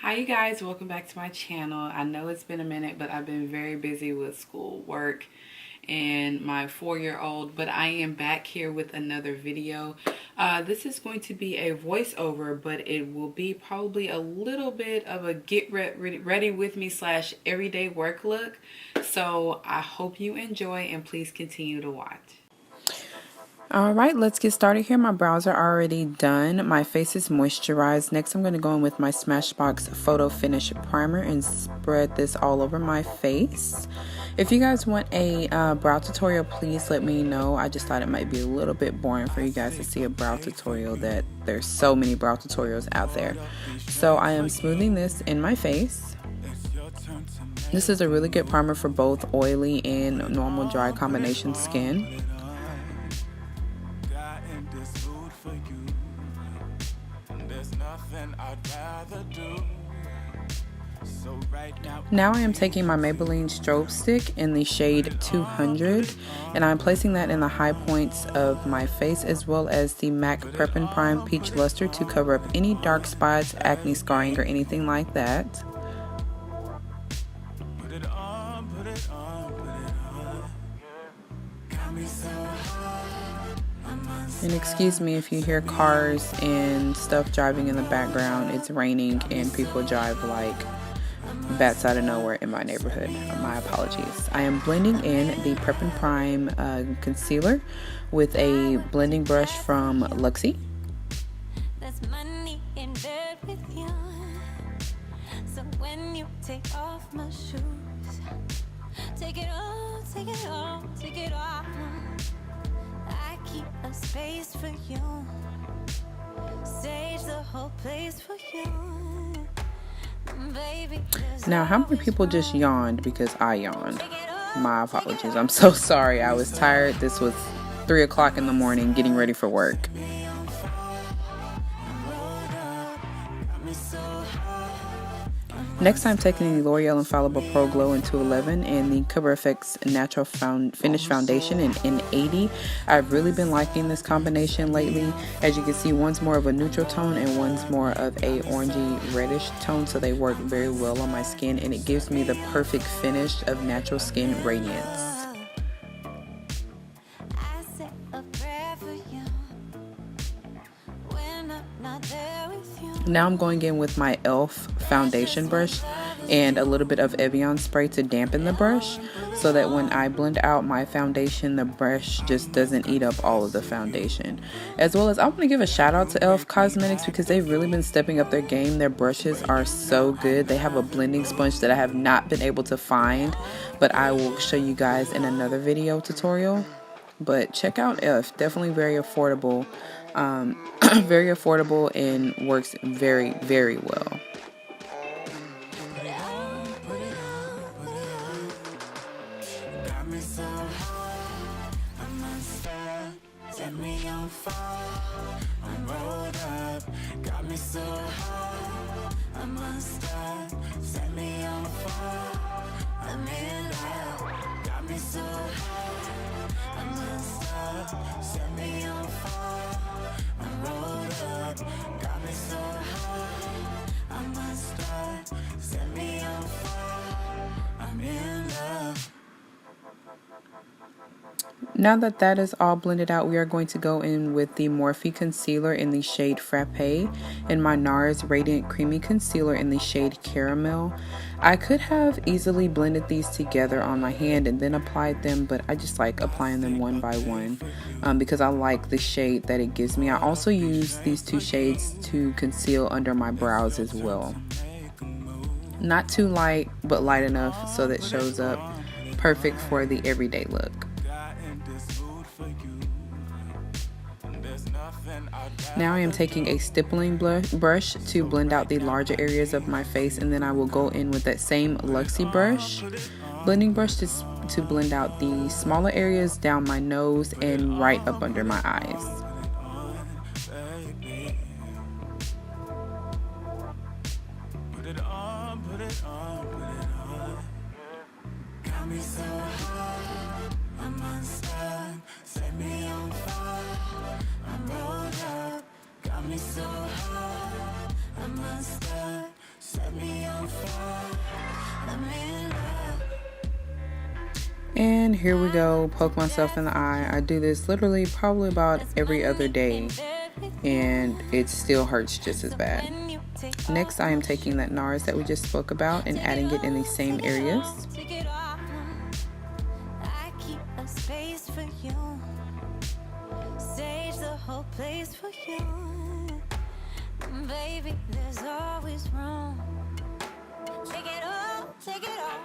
Hi you guys, welcome back to my channel. I know it's been a minute, but I've been very busy with school, work, and my 4-year-old, but I am back here with another video. This is going to be a voiceover, but it will be probably a little bit of a get ready with me slash everyday work look. So I hope you enjoy and please continue to watch. Alright, let's get started here. My brows are already done. My face is moisturized. Next, I'm going to go in with my Smashbox Photo Finish Primer and spread this all over my face. If you guys want a brow tutorial, please let me know. I just thought it might be a little bit boring for you guys to see a brow tutorial, that there's so many brow tutorials out there. So I am smoothing this in my face. This is a really good primer for both oily and normal dry combination skin. Now I am taking my Maybelline strobe stick in the shade 200 and I'm placing that in the high points of my face, as well as the MAC Prep and Prime Peach Luster to cover up any dark spots, acne scarring, or anything like that. And excuse me if you hear cars and stuff driving in the background. It's raining and people drive like bats out of nowhere in my neighborhood. My apologies. I am blending in the Prep and Prime concealer with a blending brush from Luxie. There's money in bed with you. So when you take off my shoes, take it off, take it off, take it off. I keep a space for you. Stage the whole place for you. Now, how many people just yawned because I yawned? My apologies. I'm so sorry. I was tired. This was 3 o'clock in the morning getting ready for work. Next, I'm taking the L'Oreal Infallible Pro Glow in 211 and the Cover FX Natural Finish Foundation in N80. I've really been liking this combination lately. As you can see, one's more of a neutral tone and one's more of a orangey reddish tone, so they work very well on my skin and it gives me the perfect finish of natural skin radiance. Now I'm going in with my e.l.f. foundation brush and a little bit of Evian spray to dampen the brush, so that when I blend out my foundation, the brush just doesn't eat up all of the foundation. As well as, I want to give a shout out to e.l.f. Cosmetics because they've really been stepping up their game. Their brushes are so good. They have a blending sponge that I have not been able to find, but I will show you guys in another video tutorial. But check out e.l.f. Definitely very affordable. Very affordable and works very, very well. Now that that is all blended out, we are going to go in with the Morphe Concealer in the shade Frappe and my NARS Radiant Creamy Concealer in the shade Caramel. I could have easily blended these together on my hand and then applied them, but I just like applying them one by one because I like the shade that it gives me. I also use these two shades to conceal under my brows as well. Not too light, but light enough so that it shows up. Perfect for the everyday look. Now I am taking a stippling brush to blend out the larger areas of my face, and then I will go in with that same Luxie blending brush to blend out the smaller areas down my nose and right up under my eyes. And here we go, poke myself in the eye. I do this literally probably about every other day, and it still hurts just as bad. Next, I am taking that NARS that we just spoke about and adding it in the same areas. Baby, there's always room. Take it all, take it all.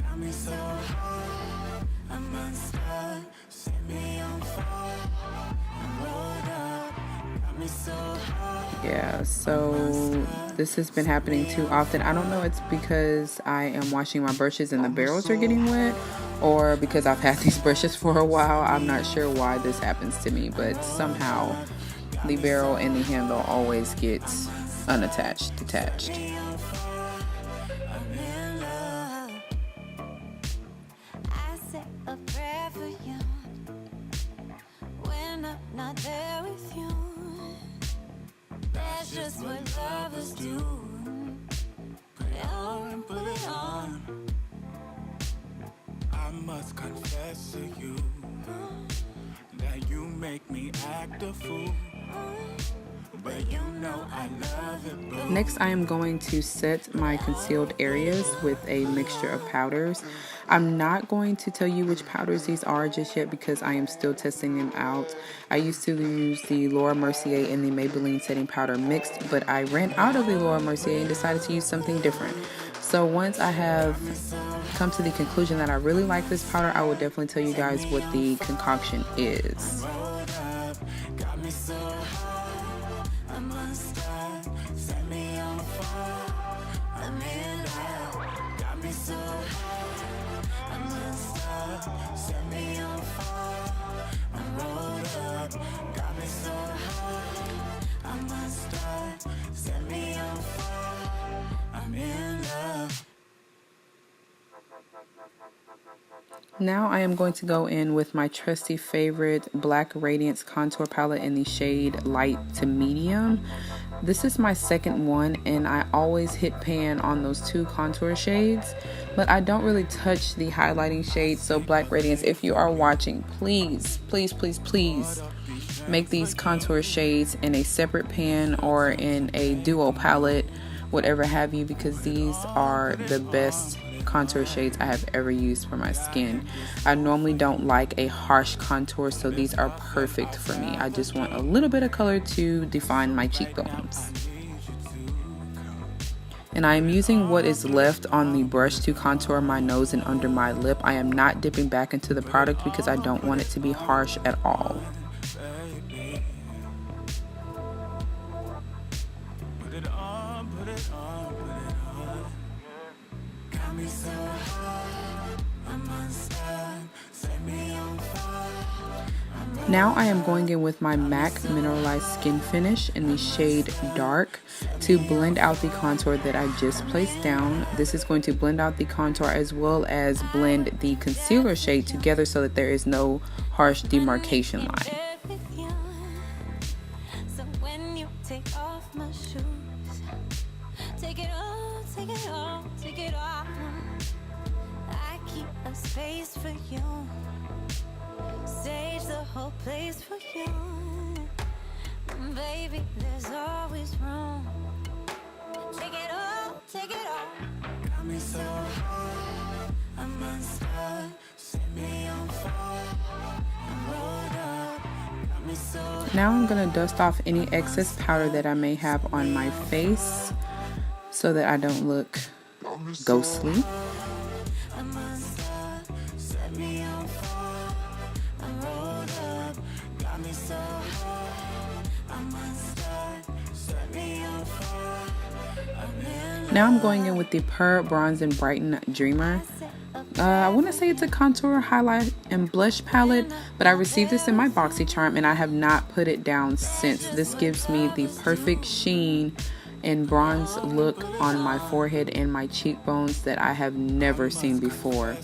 Got me so high, I'm unstuck. Set me on fire, I'm rolled up. Got me so high. Yeah, so this has been happening too often. I don't know, it's because I am washing my brushes and the barrels are getting wet, or because I've had these brushes for a while. I'm not sure why this happens to me, but somehow the barrel and the handle always gets unattached, detached. Just what lovers do. Put it on, put it on. I must confess to you that you make me act a fool. But you know I love it, boo. Next, I am going to set my concealed areas with a mixture of powders. I'm not going to tell you which powders these are just yet because I am still testing them out. I used to use the Laura Mercier and the Maybelline setting powder mixed, but I ran out of the Laura Mercier and decided to use something different. So once I have come to the conclusion that I really like this powder, I will definitely tell you guys what the concoction is. Now I am going to go in with my trusty favorite Black Radiance Contour Palette in the shade Light to Medium. This is my second one, and I always hit pan on those two contour shades, but I don't really touch the highlighting shades. So Black Radiance, if you are watching, please, please, please, please make these contour shades in a separate pan or in a duo palette, whatever have you, because these are the best contour shades I have ever used for my skin. I normally don't like a harsh contour, so these are perfect for me. I just want a little bit of color to define my cheekbones. And I am using what is left on the brush to contour my nose and under my lip. I am not dipping back into the product because I don't want it to be harsh at all. Now I am going in with my MAC Mineralize Skin Finish in the shade Dark to blend out the contour that I just placed down. This is going to blend out the contour as well as blend the concealer shade together so that there is no harsh demarcation line. Space for you, stage the whole place for you, baby, there's always room. Take it all, take it all. Got me so high, I'm unstuck. Set me on fire, I'm rolled up. Got me so high. Now I'm gonna dust off any excess powder that I may have on my face so that I don't look ghostly. Now I'm going in with the Pur Bronze and Brighten Dreamer. I want to say it's a contour, highlight, and blush palette, but I received this in my BoxyCharm and I have not put it down since. This gives me the perfect sheen and bronze look on my forehead and my cheekbones that I have never seen before.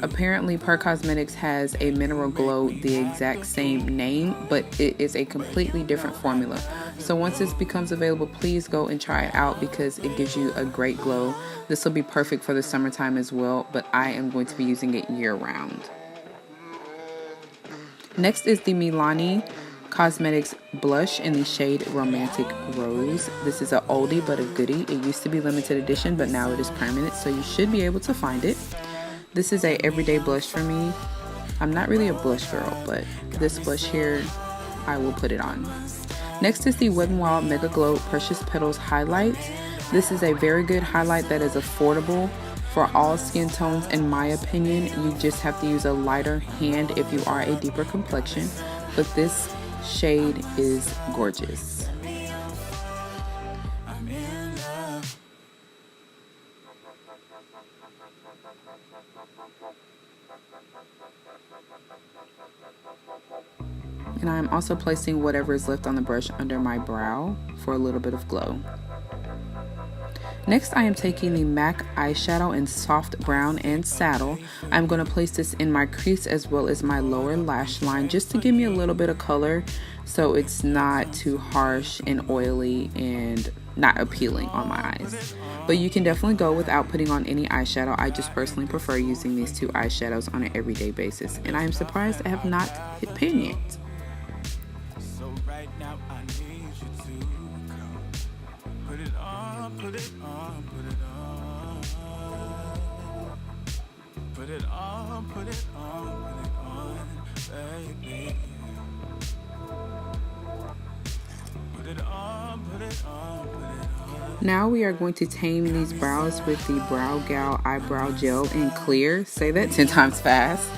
Apparently Pur Cosmetics has a Mineral Glow, the exact same name, but it is a completely different formula. So once this becomes available, please go and try it out because it gives you a great glow. This will be perfect for the summertime as well, but I am going to be using it year round. Next is the Milani Cosmetics blush in the shade Romantic Rose. This is an oldie but a goodie. It used to be limited edition, but now it is permanent, so you should be able to find it. This is a everyday blush for me. I'm not really a blush girl, but this blush here, I will put it on. Next is the Wet n Wild Mega Glow Precious Petals Highlight. This is a very good highlight that is affordable for all skin tones. In my opinion, you just have to use a lighter hand if you are a deeper complexion, but this shade is gorgeous. And I'm also placing whatever is left on the brush under my brow for a little bit of glow. Next, I am taking the MAC eyeshadow in Soft Brown and Saddle. I'm going to place this in my crease as well as my lower lash line just to give me a little bit of color so it's not too harsh and oily and not appealing on my eyes. But you can definitely go without putting on any eyeshadow. I just personally prefer using these two eyeshadows on an everyday basis. And I am surprised I have not hit pan yet. Put it on, put it on. Put it on, put it on, put it on, baby. Put it on, put it on, put it on. Now we are going to tame these brows with the Brow Gal Eyebrow Gel in Clear. Say that 10 times fast.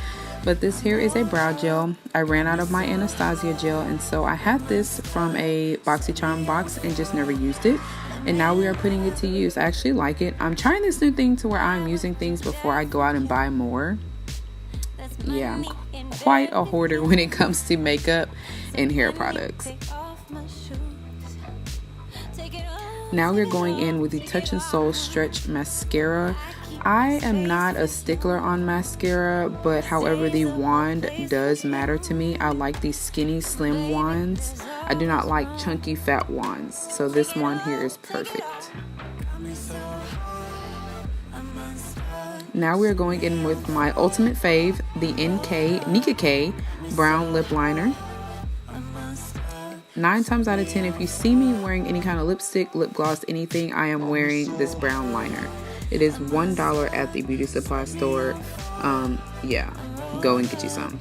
But this here is a brow gel. I ran out of my Anastasia gel, and so I had this from a BoxyCharm box and just never used it. And now we are putting it to use. I actually like it. I'm trying this new thing to where I'm using things before I go out and buy more. Yeah, I'm quite a hoarder when it comes to makeup and hair products. Now we're going in with the Touch and Soul Stretch Mascara. I am not a stickler on mascara, but however, the wand does matter to me. I like these skinny, slim wands. I do not like chunky, fat wands. So this wand here is perfect. Now we're going in with my ultimate fave, the Nika K Brown Lip Liner. 9 times out of 10, if you see me wearing any kind of lipstick, lip gloss, anything, I am wearing this brown liner. It is $1 at the beauty supply store. Yeah, go and get you some.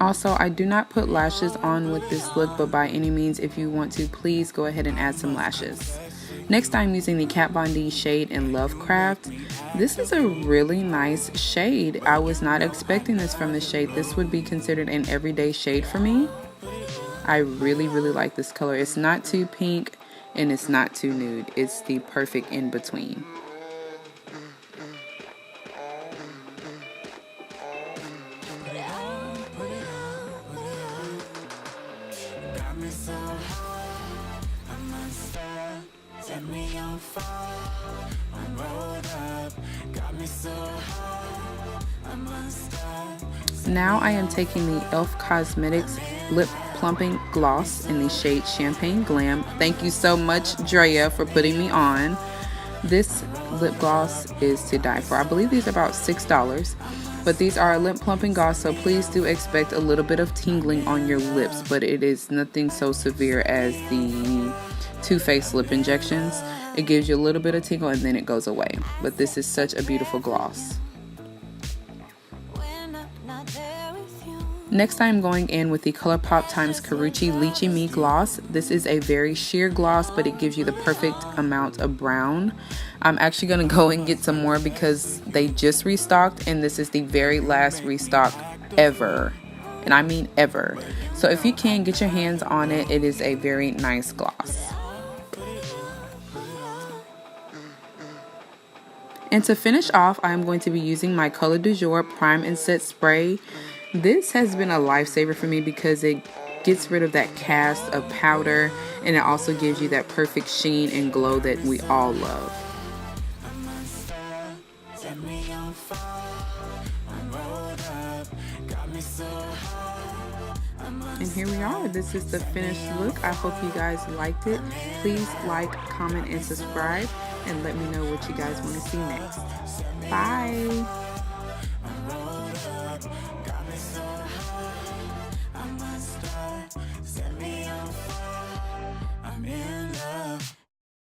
Also, I do not put lashes on with this look, but by any means, if you want to, please go ahead and add some lashes. Next, I'm using the Kat Von D shade in Lovecraft. This is a really nice shade. I was not expecting this from this shade. This would be considered an everyday shade for me. I really, really like this color. It's not too pink and it's not too nude. It's the perfect in between. Now I am taking the e.l.f. Cosmetics Lip Plumping Gloss in the shade Champagne Glam. Thank you so much, Drea, for putting me on. This lip gloss is to die for. I believe these are about $6, but these are a lip plumping gloss, so please do expect a little bit of tingling on your lips, but it is nothing so severe as the Too Faced lip injections. It gives you a little bit of tingle and then it goes away, but this is such a beautiful gloss. Next, I'm going in with the ColourPop x Karuchi Lychee Me Gloss. This is a very sheer gloss, but it gives you the perfect amount of brown. I'm actually going to go and get some more because they just restocked, and this is the very last restock ever. And I mean ever. So if you can, get your hands on it. It is a very nice gloss. And to finish off, I'm going to be using my Color du Jour Prime and Set Spray. This has been a lifesaver for me because it gets rid of that cast of powder, and it also gives you that perfect sheen and glow that we all love. And here we are. This is the finished look. I hope you guys liked it. Please like, comment, and subscribe, and let me know what you guys want to see next. Bye.